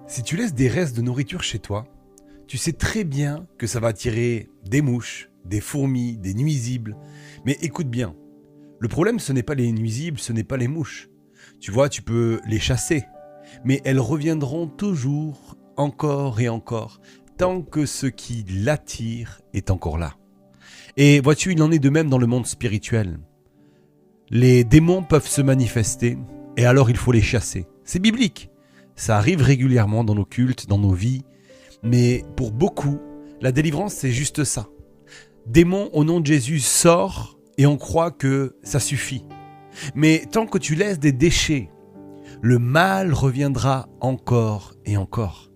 Si tu laisses des restes de nourriture chez toi, tu sais très bien que ça va attirer des mouches, des fourmis, des nuisibles. Mais écoute bien, le problème ce n'est pas les nuisibles, ce n'est pas les mouches. Tu vois, tu peux les chasser, mais elles reviendront toujours, encore et encore, tant que ce qui l'attire est encore là. Et vois-tu, il en est de même dans le monde spirituel. Les démons peuvent se manifester, et alors il faut les chasser. C'est biblique. Ça arrive régulièrement dans nos cultes, dans nos vies, mais pour beaucoup, la délivrance c'est juste ça. Démon au nom de Jésus sort et on croit que ça suffit. Mais tant que tu laisses des déchets, le mal reviendra encore et encore.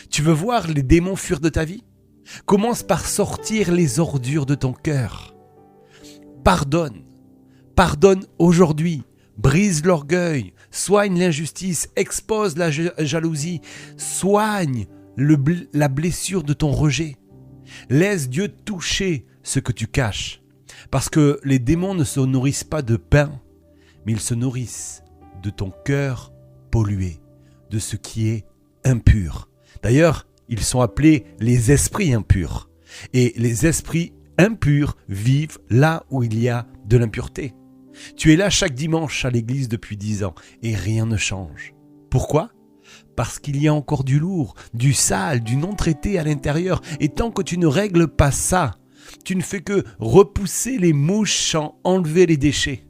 Tu veux voir les démons fuir de ta vie ? Commence par sortir les ordures de ton cœur. Pardonne. Pardonne aujourd'hui. Brise l'orgueil, soigne l'injustice, expose la jalousie, soigne la blessure de ton rejet. Laisse Dieu toucher ce que tu caches. Parce que les démons ne se nourrissent pas de pain, mais ils se nourrissent de ton cœur pollué, de ce qui est impur. D'ailleurs, ils sont appelés les esprits impurs. Et les esprits impurs vivent là où il y a de l'impureté. Tu es là chaque dimanche à l'église depuis 10 ans et rien ne change. Pourquoi ? Parce qu'il y a encore du lourd, du sale, du non traité à l'intérieur. Et tant que tu ne règles pas ça, tu ne fais que repousser les mouches sans enlever les déchets.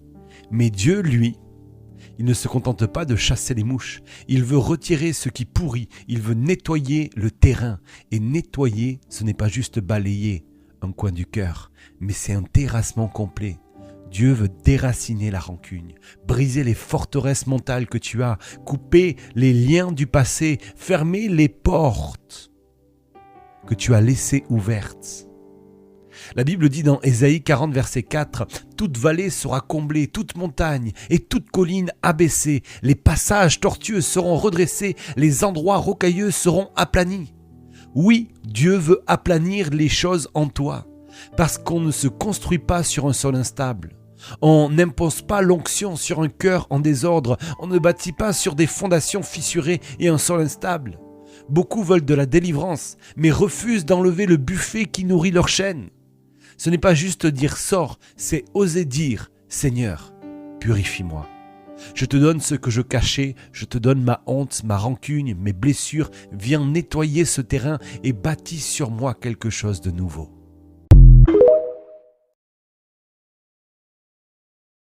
Mais Dieu, lui, il ne se contente pas de chasser les mouches. Il veut retirer ce qui pourrit. Il veut nettoyer le terrain. Et nettoyer, ce n'est pas juste balayer un coin du cœur, mais c'est un terrassement complet. Dieu veut déraciner la rancune, briser les forteresses mentales que tu as, couper les liens du passé, fermer les portes que tu as laissées ouvertes. La Bible dit dans Ésaïe 40, verset 4, « Toute vallée sera comblée, toute montagne et toute colline abaissée. Les passages tortueux seront redressés, les endroits rocailleux seront aplanis. » Oui, Dieu veut aplanir les choses en toi, parce qu'on ne se construit pas sur un sol instable. On n'impose pas l'onction sur un cœur en désordre. On ne bâtit pas sur des fondations fissurées et un sol instable. Beaucoup veulent de la délivrance, mais refusent d'enlever le buffet qui nourrit leur chaîne. Ce n'est pas juste dire « sors », c'est oser dire « Seigneur, purifie-moi ». Je te donne ce que je cachais, je te donne ma honte, ma rancune, mes blessures. Viens nettoyer ce terrain et bâtis sur moi quelque chose de nouveau.